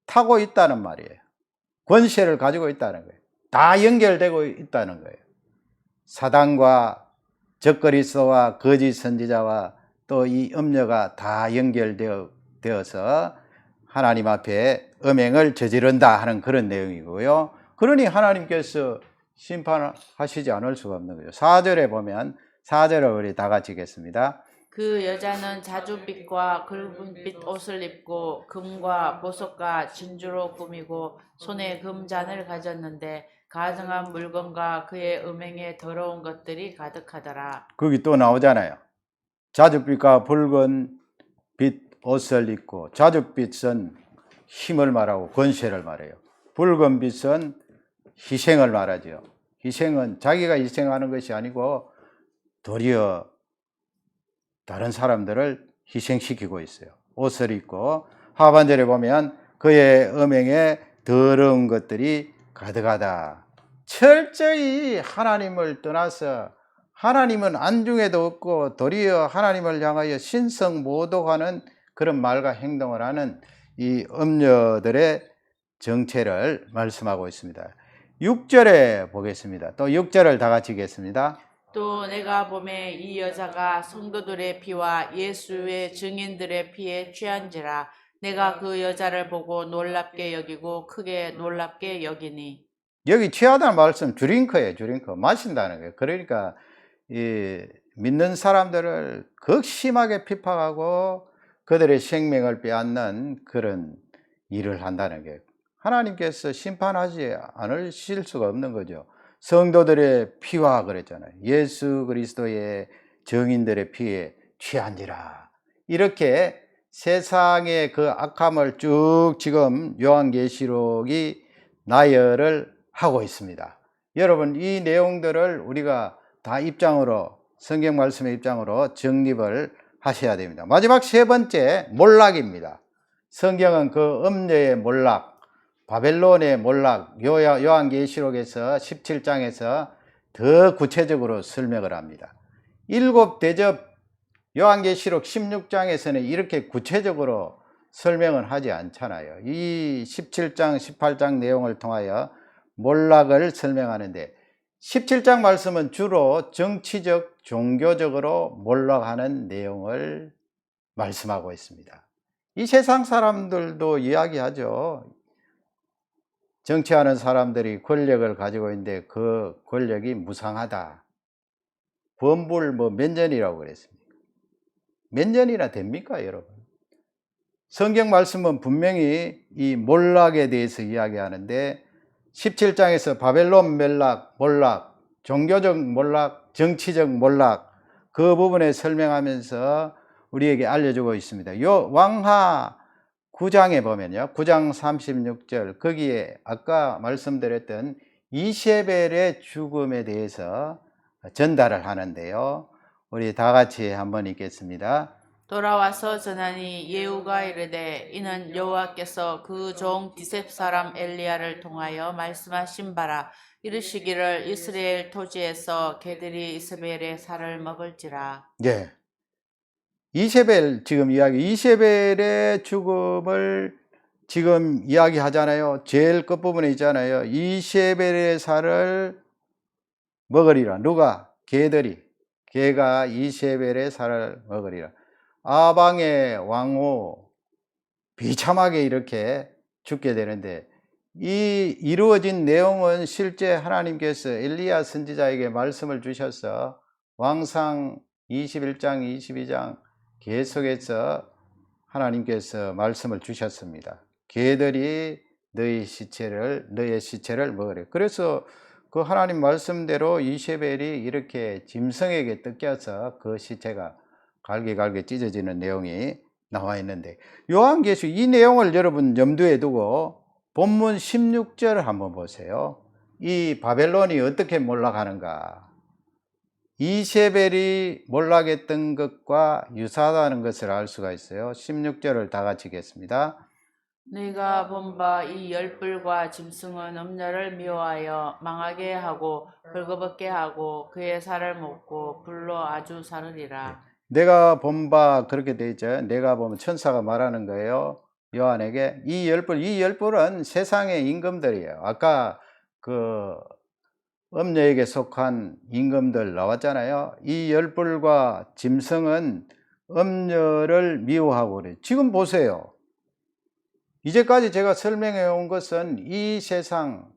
타고 있다는 말이에요. 권세를 가지고 있다는 거예요. 다 연결되고 있다는 거예요. 사단과 적그리스도와 거짓 선지자와 또 이 음녀가 다 연결되어서 하나님 앞에 음행을 저지른다 하는 그런 내용이고요. 그러니 하나님께서 심판하시지 않을 수가 없는 거죠. 4절에 보면 4절을 우리 다 같이 읽겠습니다. 그 여자는 자줏빛과 굵은빛 옷을 입고 금과 보석과 진주로 꾸미고 손에 금잔을 가졌는데 가증한 물건과 그의 음행에 더러운 것들이 가득하더라. 거기 또 나오잖아요. 자줏빛과 붉은 빛 옷을 입고, 자줏빛은 힘을 말하고 권세를 말해요. 붉은 빛은 희생을 말하죠. 희생은 자기가 희생하는 것이 아니고 도리어 다른 사람들을 희생시키고 있어요. 옷을 입고, 하반절에 보면 그의 음행에 더러운 것들이 가득하다. 철저히 하나님을 떠나서 하나님은 안중에도 없고 도리어 하나님을 향하여 신성 모독하는 그런 말과 행동을 하는 이 음녀들의 정체를 말씀하고 있습니다. 6절에 보겠습니다. 또 6절을 다 같이 읽겠습니다. 또 내가 보매 이 여자가 성도들의 피와 예수의 증인들의 피에 취한지라. 내가 그 여자를 보고 놀랍게 여기고 크게 놀랍게 여기니. 여기 취하다는 말씀 드링크예요. 드링크. 마신다는 거예요. 그러니까 이 믿는 사람들을 극심하게 핍박하고 그들의 생명을 빼앗는 그런 일을 한다는 거예요. 하나님께서 심판하지 않으실 수가 없는 거죠. 성도들의 피와 그랬잖아요. 예수 그리스도의 증인들의 피에 취한지라. 이렇게 세상의 그 악함을 쭉 지금 요한계시록이 나열을 하고 있습니다. 여러분, 이 내용들을 우리가 다 입장으로, 성경 말씀의 입장으로 정립을 하셔야 됩니다. 마지막 세 번째, 몰락입니다. 성경은 그 음녀의 몰락, 바벨론의 몰락, 요한계시록에서 17장에서 더 구체적으로 설명을 합니다. 일곱 대접 요한계시록 16장에서는 이렇게 구체적으로 설명을 하지 않잖아요. 이 17장, 18장 내용을 통하여 몰락을 설명하는데 17장 말씀은 주로 정치적, 종교적으로 몰락하는 내용을 말씀하고 있습니다. 이 세상 사람들도 이야기하죠. 정치하는 사람들이 권력을 가지고 있는데 그 권력이 무상하다. 범불 몇 년이라고 그랬습니까? 몇 년이나 됩니까, 여러분? 성경 말씀은 분명히 이 몰락에 대해서 이야기하는데 17장에서 바벨론 몰락, 종교적 몰락, 정치적 몰락 그 부분에 설명하면서 우리에게 알려주고 있습니다. 요 왕하 9장에 보면요. 9장 36절 거기에 아까 말씀드렸던 이세벨의 죽음에 대해서 전달을 하는데요. 우리 다 같이 한번 읽겠습니다. 돌아와서 전하니 예후가 이르되 이는 여호와께서 그 종 디셉 사람 엘리야를 통하여 말씀하신 바라. 이르시기를 이스라엘 토지에서 개들이 이세벨의 살을 먹을지라. 예. 이세벨 지금 이세벨의 죽음을 지금 이야기하잖아요. 제일 끝부분에 있잖아요. 이세벨의 살을 먹으리라. 누가? 개가 이세벨의 살을 먹으리라. 아방의 왕후 비참하게 이렇게 죽게 되는데 이 이루어진 내용은 실제 하나님께서 엘리야 선지자에게 말씀을 주셔서 왕상 21장 22장 계속해서 하나님께서 말씀을 주셨습니다. 개들이 너의 시체를 먹으래. 그래서 그 하나님 말씀대로 이세벨이 이렇게 짐승에게 뜯겨서 그 시체가 갈게 찢어지는 내용이 나와 있는데 요한계시 이 내용을 여러분 염두에 두고 본문 16절 한번 보세요. 이 바벨론이 어떻게 몰락하는가? 이세벨이 몰락했던 것과 유사하다는 것을 알 수가 있어요. 16절을 다 같이 읽겠습니다. 네가 본 바 이 열불과 짐승은 음녀를 미워하여 망하게 하고 벌거벗게 하고 그의 살을 먹고 불로 아주 사르리라. 내가 본 바 그렇게 돼 있죠. 내가 보면 천사가 말하는 거예요. 요한에게 이 열불은 세상의 임금들이에요. 아까 그 음녀에게 속한 임금들 나왔잖아요. 이 열불과 짐승은 음녀를 미워하고 그래요. 지금 보세요. 이제까지 제가 설명해 온 것은 이 세상,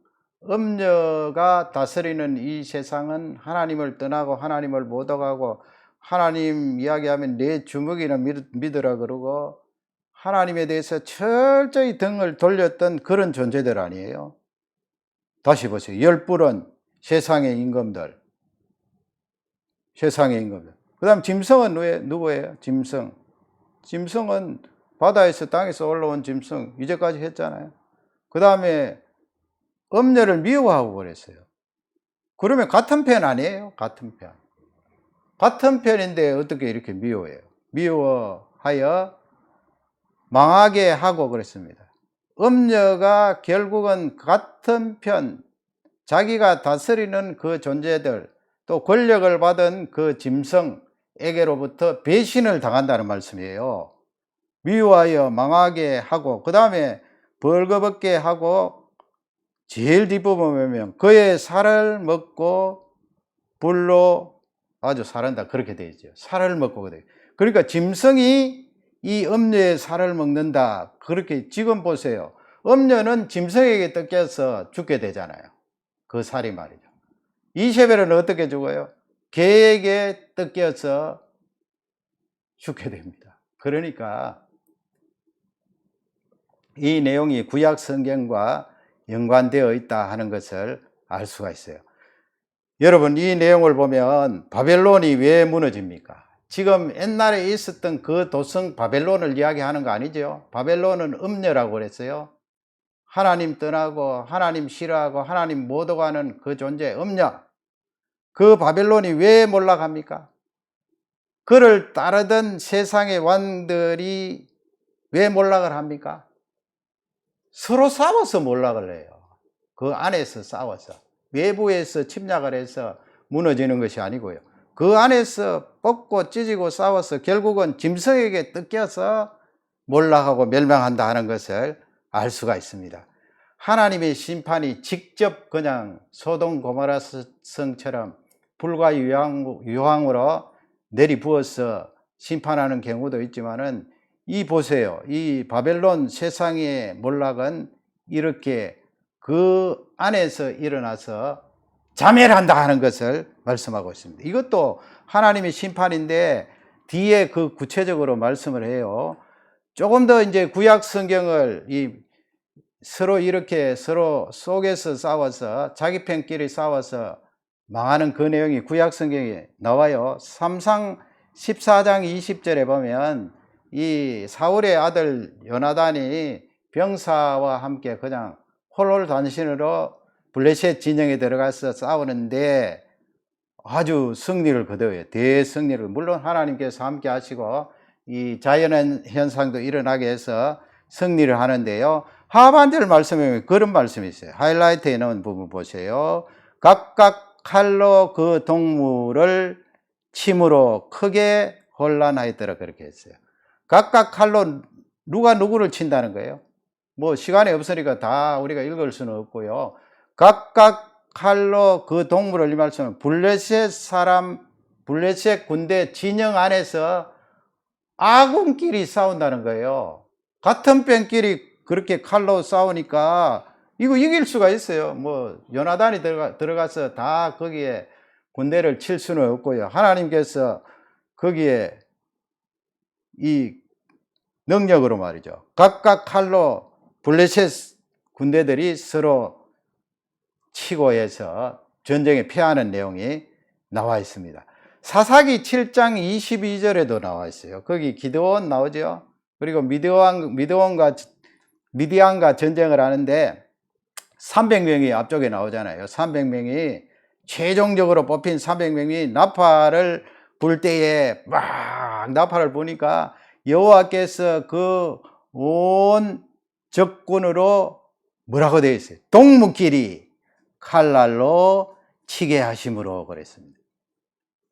음녀가 다스리는 이 세상은 하나님을 떠나고 하나님을 못 오가고 하나님 이야기하면 내 주먹이나 믿으라 그러고 하나님에 대해서 철저히 등을 돌렸던 그런 존재들 아니에요. 다시 보세요. 열불은 세상의 임금들. 그 다음 짐승은 누구예요? 짐승은 바다에서 땅에서 올라온 짐승 이제까지 했잖아요. 그 다음에 음녀를 미워하고 그랬어요. 그러면 같은 편 아니에요? 같은 편인데 어떻게 이렇게 미워해요? 미워하여 망하게 하고 그랬습니다. 음녀가 결국은 같은 편, 자기가 다스리는 그 존재들, 또 권력을 받은 그 짐승에게로부터 배신을 당한다는 말씀이에요. 미워하여 망하게 하고 그 다음에 벌거벗게 하고 제일 뒷부분 보면 그의 살을 먹고 불로 아주 사른다 그렇게 되어 있죠. 살을 먹고 그래. 그러니까 짐승이 이 음녀의 살을 먹는다. 그렇게 지금 보세요. 음녀는 짐승에게 뜯겨서 죽게 되잖아요. 그 살이 말이죠. 이세벨은 어떻게 죽어요? 개에게 뜯겨서 죽게 됩니다. 그러니까 이 내용이 구약 성경과 연관되어 있다 하는 것을 알 수가 있어요. 여러분 이 내용을 보면 바벨론이 왜 무너집니까? 지금 옛날에 있었던 그 도성 바벨론을 이야기하는 거 아니죠? 바벨론은 음녀라고 그랬어요. 하나님 떠나고 하나님 싫어하고 하나님 못 오가는 그 존재 음녀. 그 바벨론이 왜 몰락합니까? 그를 따르던 세상의 왕들이 왜 몰락을 합니까? 서로 싸워서 몰락을 해요. 그 안에서 싸워서. 외부에서 침략을 해서 무너지는 것이 아니고요. 그 안에서 뽑고 찢고 싸워서 결국은 짐승에게 뜯겨서 몰락하고 멸망한다 하는 것을 알 수가 있습니다. 하나님의 심판이 직접 그냥 소돔 고모라 성처럼 불과 유황으로 내리부어서 심판하는 경우도 있지만은 이 보세요. 이 바벨론 세상의 몰락은 이렇게 그 안에서 일어나서 자멸한다 하는 것을 말씀하고 있습니다. 이것도 하나님의 심판인데 뒤에 그 구체적으로 말씀을 해요. 조금 더 이제 구약 성경을 서로 이렇게 서로 속에서 싸워서 자기 편끼리 싸워서 망하는 그 내용이 구약 성경에 나와요. 삼상 14장 20절에 보면 이 사울의 아들 요나단이 병사와 함께 그냥 홀홀단신으로 블레셋 진영에 들어가서 싸우는데 아주 승리를 거둬요. 대승리를. 물론 하나님께서 함께 하시고 이 자연 현상도 일어나게 해서 승리를 하는데요. 하반절 말씀에 그런 말씀이 있어요. 하이라이트에 넣은 부분 보세요. 각각 칼로 그 동물을 침으로 크게 혼란하였더라 그렇게 했어요. 각각 칼로 누가 누구를 친다는 거예요. 뭐 시간이 없으니까 다 우리가 읽을 수는 없고요. 각각 칼로 그 동물을, 이 말씀은 블레셋 군대 진영 안에서 아군끼리 싸운다는 거예요. 같은 편끼리 그렇게 칼로 싸우니까 이거 이길 수가 있어요. 뭐 요나단이 들어가서 다 거기에 군대를 칠 수는 없고요. 하나님께서 거기에 이 능력으로 말이죠. 각각 칼로 블레셋 군대들이 서로 치고 해서 전쟁에 패하는 내용이 나와 있습니다. 사사기 7장 22절에도 나와 있어요. 거기 기드온 나오죠. 그리고 미디안과 전쟁을 하는데 300명이 앞쪽에 나오잖아요. 300명이 최종적으로 뽑힌 300명이 나팔을 불 때에 막 나팔을 부니까 여호와께서 그 온 적군으로 뭐라고 되어 있어요? 동무끼리 칼날로 치게 하심으로 그랬습니다.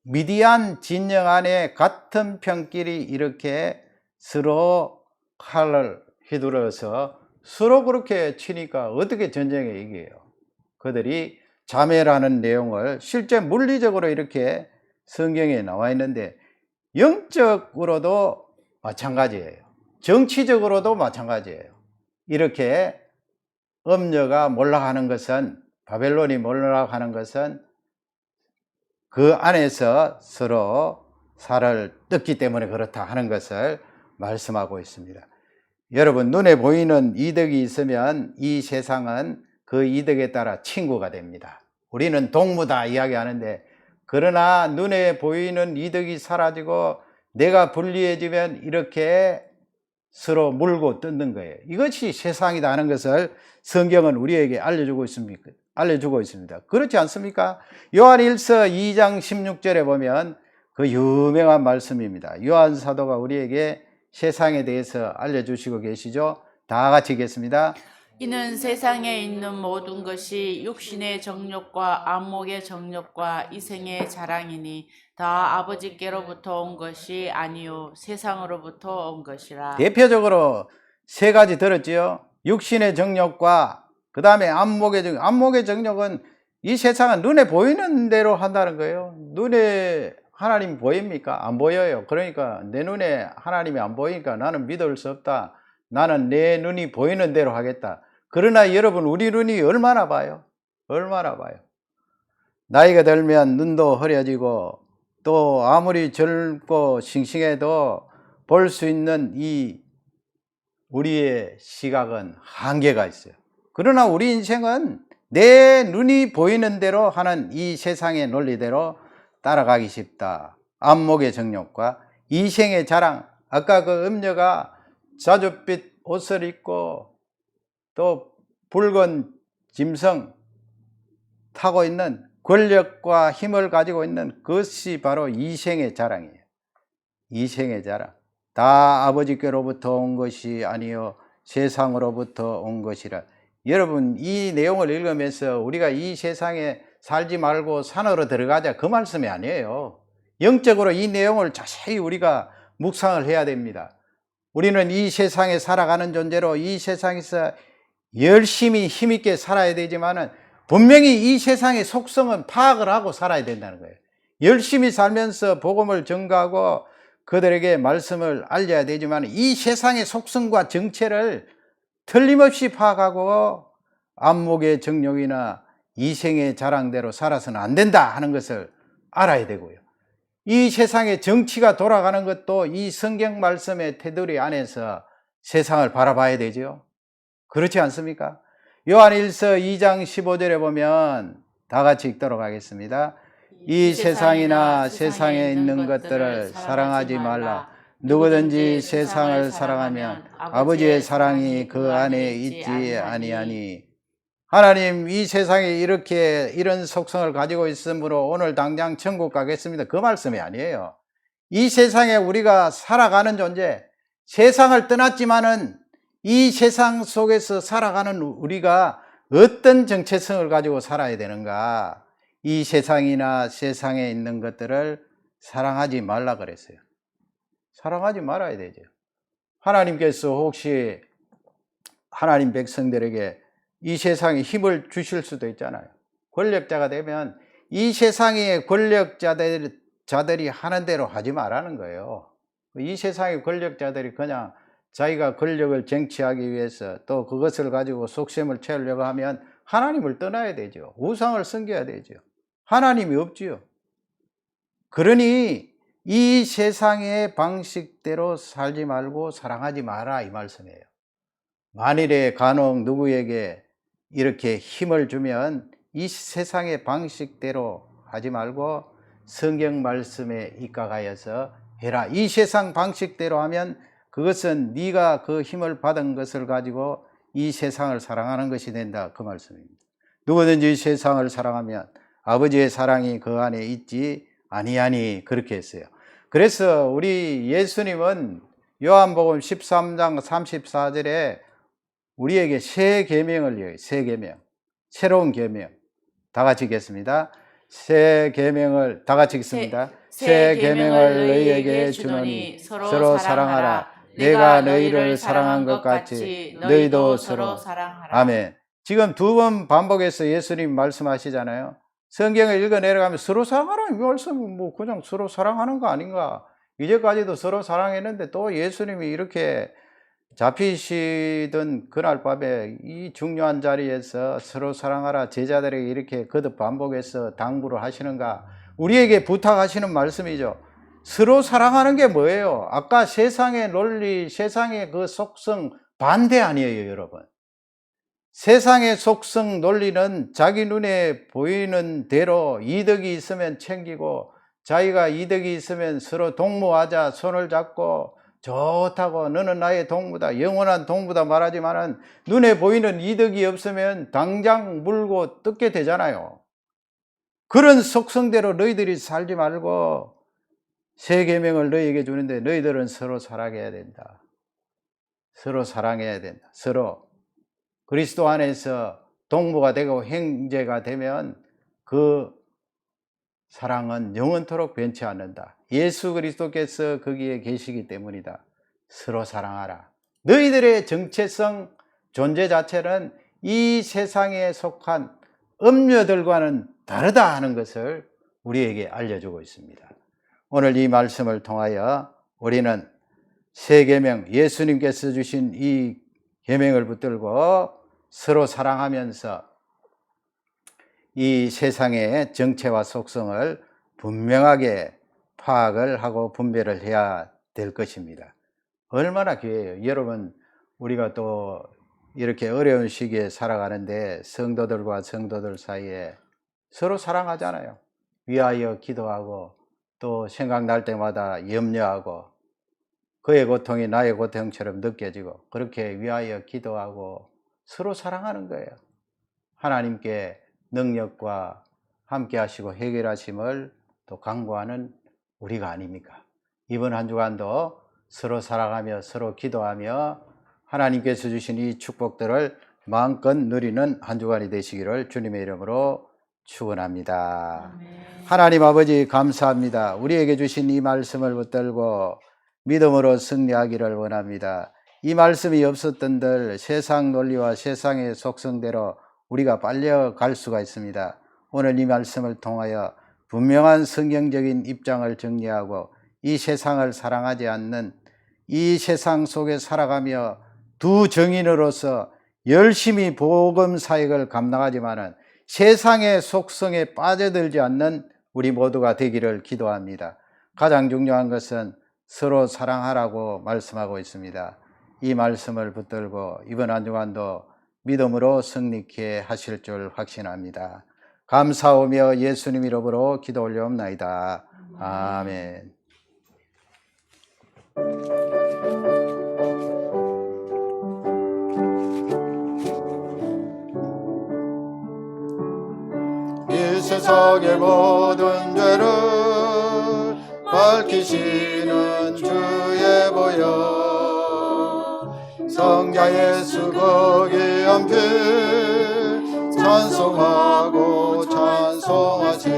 미디안 진영 안에 같은 편끼리 이렇게 서로 칼을 휘둘러서 서로 그렇게 치니까 어떻게 전쟁에 이겨요? 그들이 자멸하는 내용을 실제 물리적으로 이렇게 성경에 나와 있는데 영적으로도 마찬가지예요. 정치적으로도 마찬가지예요. 이렇게 음녀가 몰락하는 것은, 바벨론이 몰락하는 것은 그 안에서 서로 살을 뜯기 때문에 그렇다 하는 것을 말씀하고 있습니다. 여러분, 눈에 보이는 이득이 있으면 이 세상은 그 이득에 따라 친구가 됩니다. 우리는 동무다 이야기하는데, 그러나 눈에 보이는 이득이 사라지고 내가 불리해지면 이렇게 서로 물고 뜯는 거예요. 이것이 세상이다 하는 것을 성경은 우리에게 알려주고 있습니다. 그렇지 않습니까? 요한일서 2장 16절에 보면 그 유명한 말씀입니다. 요한 사도가 우리에게 세상에 대해서 알려주시고 계시죠. 다 같이 읽겠습니다. 이는 세상에 있는 모든 것이 육신의 정욕과 안목의 정욕과 이생의 자랑이니 다 아버지께로부터 온 것이 아니요 세상으로부터 온 것이라. 대표적으로 세 가지 들었지요. 육신의 정욕과 그 다음에 안목의 정욕. 안목의 정욕은 이 세상은 눈에 보이는 대로 한다는 거예요. 눈에 하나님 보입니까? 안 보여요. 그러니까 내 눈에 하나님이 안 보이니까 나는 믿을 수 없다. 나는 내 눈이 보이는 대로 하겠다. 그러나 여러분, 우리 눈이 얼마나 봐요? 얼마나 봐요? 나이가 들면 눈도 흐려지고 또 아무리 젊고 싱싱해도 볼 수 있는 이 우리의 시각은 한계가 있어요. 그러나 우리 인생은 내 눈이 보이는 대로 하는 이 세상의 논리대로 따라가기 쉽다. 안목의 정욕과 이생의 자랑. 아까 그 음녀가 자줏빛 옷을 입고 또 붉은 짐승 타고 있는 권력과 힘을 가지고 있는 그것이 바로 이생의 자랑이에요. 이생의 자랑. 다 아버지께로부터 온 것이 아니요 세상으로부터 온 것이라. 여러분, 이 내용을 읽으면서 우리가 이 세상에 살지 말고 산으로 들어가자, 그 말씀이 아니에요. 영적으로 이 내용을 자세히 우리가 묵상을 해야 됩니다. 우리는 이 세상에 살아가는 존재로 이 세상에서 열심히 힘있게 살아야 되지만은 분명히 이 세상의 속성은 파악을 하고 살아야 된다는 거예요. 열심히 살면서 복음을 전가하고 그들에게 말씀을 알려야 되지만 이 세상의 속성과 정체를 틀림없이 파악하고 안목의 정욕이나 이생의 자랑대로 살아서는 안 된다 하는 것을 알아야 되고요. 이 세상의 정치가 돌아가는 것도 이 성경 말씀의 테두리 안에서 세상을 바라봐야 되죠. 그렇지 않습니까? 요한일서 2장 15절에 보면 다 같이 읽도록 하겠습니다. 이 세상이나 세상에 있는 것들을 사랑하지 말라. 누구든지 세상을 사랑하면 아버지의 사랑이 그 안에 있지 아니하니. 하나님, 이 세상에 이런 속성을 가지고 있으므로 오늘 당장 천국 가겠습니다, 그 말씀이 아니에요. 이 세상에 우리가 살아가는 존재, 세상을 떠났지만은 이 세상 속에서 살아가는 우리가 어떤 정체성을 가지고 살아야 되는가? 이 세상이나 세상에 있는 것들을 사랑하지 말라 그랬어요. 사랑하지 말아야 되죠. 하나님께서 혹시 하나님 백성들에게 이 세상에 힘을 주실 수도 있잖아요. 권력자가 되면 이 세상의 권력자들이 하는 대로 하지 말라는 거예요. 이 세상의 권력자들이 그냥 자기가 권력을 쟁취하기 위해서 또 그것을 가지고 속셈을 채우려고 하면 하나님을 떠나야 되죠. 우상을 섬겨야 되죠. 하나님이 없지요. 그러니 이 세상의 방식대로 살지 말고 사랑하지 마라, 이 말씀이에요. 만일에 간혹 누구에게 이렇게 힘을 주면 이 세상의 방식대로 하지 말고 성경 말씀에 입각하여서 해라. 이 세상 방식대로 하면 그것은 네가 그 힘을 받은 것을 가지고 이 세상을 사랑하는 것이 된다, 그 말씀입니다. 누구든지 세상을 사랑하면 아버지의 사랑이 그 안에 있지 아니하니, 그렇게 했어요. 그래서 우리 예수님은 요한복음 13장 34절에 우리에게 새 계명을 얘기해요. 새 계명, 새로운 계명. 다 같이 읽겠습니다. 새 계명을 다 같이 읽습니다. 새 계명을 너희에게 주노니 서로 사랑하라. 내가 너희를 사랑한 것 같이 너희도 서로 사랑하라. 아멘. 지금 두 번 반복해서 예수님 말씀하시잖아요. 성경을 읽어 내려가면 서로 사랑하라, 이 말씀은 뭐 그냥 서로 사랑하는 거 아닌가? 이제까지도 서로 사랑했는데 또 예수님이 이렇게 잡히시던 그날 밤에 이 중요한 자리에서 서로 사랑하라 제자들에게 이렇게 거듭 반복해서 당부를 하시는가? 우리에게 부탁하시는 말씀이죠. 서로 사랑하는 게 뭐예요? 아까 세상의 논리, 세상의 그 속성 반대 아니에요, 여러분. 세상의 속성 논리는 자기 눈에 보이는 대로 이득이 있으면 챙기고, 자기가 이득이 있으면 서로 동무하자, 손을 잡고 좋다고, 너는 나의 동무다, 영원한 동무다 말하지만은 눈에 보이는 이득이 없으면 당장 물고 뜯게 되잖아요. 그런 속성대로 너희들이 살지 말고 새 계명을 너희에게 주는데 너희들은 서로 사랑해야 된다. 서로 사랑해야 된다. 서로 그리스도 안에서 동무가 되고 형제가 되면 그 사랑은 영원토록 변치 않는다. 예수 그리스도께서 거기에 계시기 때문이다. 서로 사랑하라. 너희들의 정체성, 존재 자체는 이 세상에 속한 음료들과는 다르다 하는 것을 우리에게 알려주고 있습니다. 오늘 이 말씀을 통하여 우리는 새 계명, 예수님께서 주신 이 계명을 붙들고 서로 사랑하면서 이 세상의 정체와 속성을 분명하게 파악을 하고 분별을 해야 될 것입니다. 얼마나 귀해요. 여러분, 우리가 또 이렇게 어려운 시기에 살아가는데 성도들과 성도들 사이에 서로 사랑하잖아요. 위하여 기도하고 또 생각날 때마다 염려하고 그의 고통이 나의 고통처럼 느껴지고 그렇게 위하여 기도하고 서로 사랑하는 거예요. 하나님께 능력과 함께 하시고 해결하심을 또 간구하는 우리가 아닙니까? 이번 한 주간도 서로 사랑하며 서로 기도하며 하나님께서 주신 이 축복들을 마음껏 누리는 한 주간이 되시기를 주님의 이름으로 축원합니다. 하나님 아버지 감사합니다. 우리에게 주신 이 말씀을 붙들고 믿음으로 승리하기를 원합니다. 이 말씀이 없었던들 세상 논리와 세상의 속성대로 우리가 빨려갈 수가 있습니다. 오늘 이 말씀을 통하여 분명한 성경적인 입장을 정리하고 이 세상을 사랑하지 않는 이 세상 속에 살아가며 두 정인으로서 열심히 복음 사역을 감당하지만은 세상의 속성에 빠져들지 않는 우리 모두가 되기를 기도합니다. 가장 중요한 것은 서로 사랑하라고 말씀하고 있습니다. 이 말씀을 붙들고 이번 한 주간도 믿음으로 승리케 하실 줄 확신합니다. 감사하며 예수님 이름으로 기도 올려옵나이다. 아멘. 이 세상의 모든 죄를 밝히시는 주의 보혈, 성자 예수 거기 한피 찬송하고 찬송하세.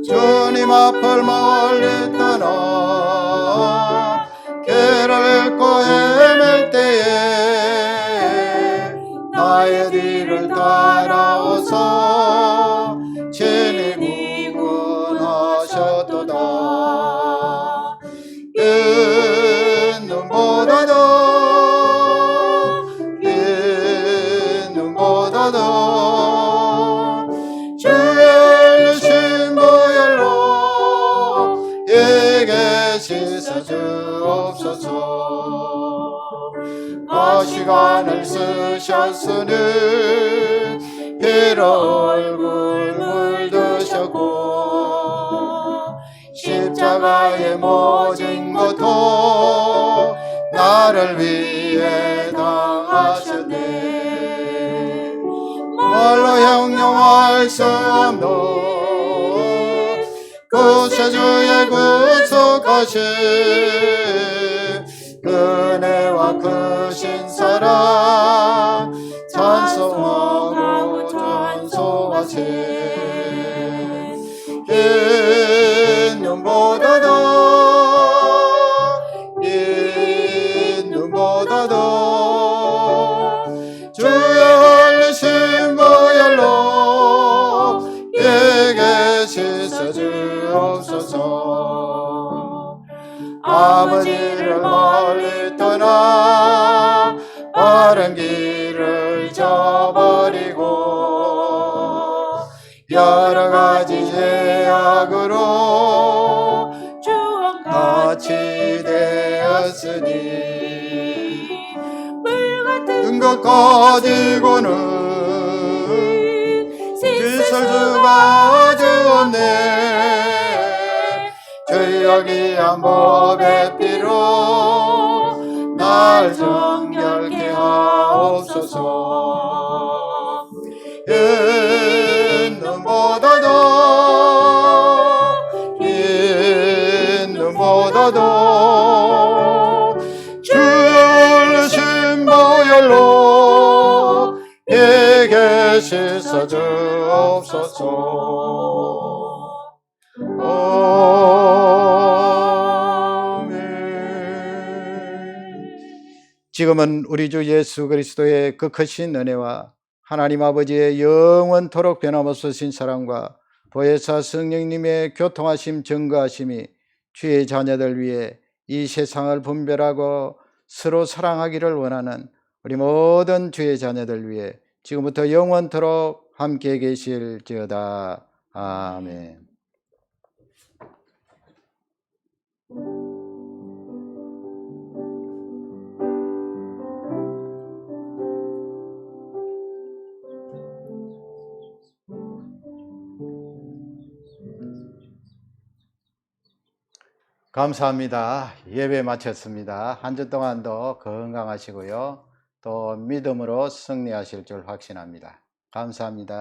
주님 앞을 멀리 떠나 길을 잃고 헤맬 때에 나의 뒤를 따라오서 친히 구원하셨도다. 이 눈보다도 주의 흘리신 보혈로 이게 씻어주옵소서. 시간을 쓰셨으니 피로 얼굴 물드셨고 십자가의 모진 고통 나를 위해 당하셨네. 말로 형용할 수 없는 구세주의 구속하심, 은혜와 크신 사랑 찬송하고 찬송하세. 이 눈보다도 주의 흘리신 보혈로 이게 씻어주옵소서. 아버지를 멀리 떠나 바른 길을 저버리고 여러 가지 죄악으로 같이 되었으니 물같은 것 가지고는 씻을 수가 없네. 죄악이 한 법의 피로 날 정결케 하옵소서. 이 눈보다도 주의 흘리신 보혈로 이게 씻어주옵소서. 지금은 우리 주 예수 그리스도의 그 크신 은혜와 하나님 아버지의 영원토록 변함없으신 사랑과 보혜사 성령님의 교통하심 증거하심이 주의 자녀들 위해 이 세상을 분별하고 서로 사랑하기를 원하는 우리 모든 주의 자녀들 위해 지금부터 영원토록 함께 계실지어다. 아멘. 감사합니다. 예배 마쳤습니다. 한 주 동안도 건강하시고요. 또 믿음으로 승리하실 줄 확신합니다. 감사합니다.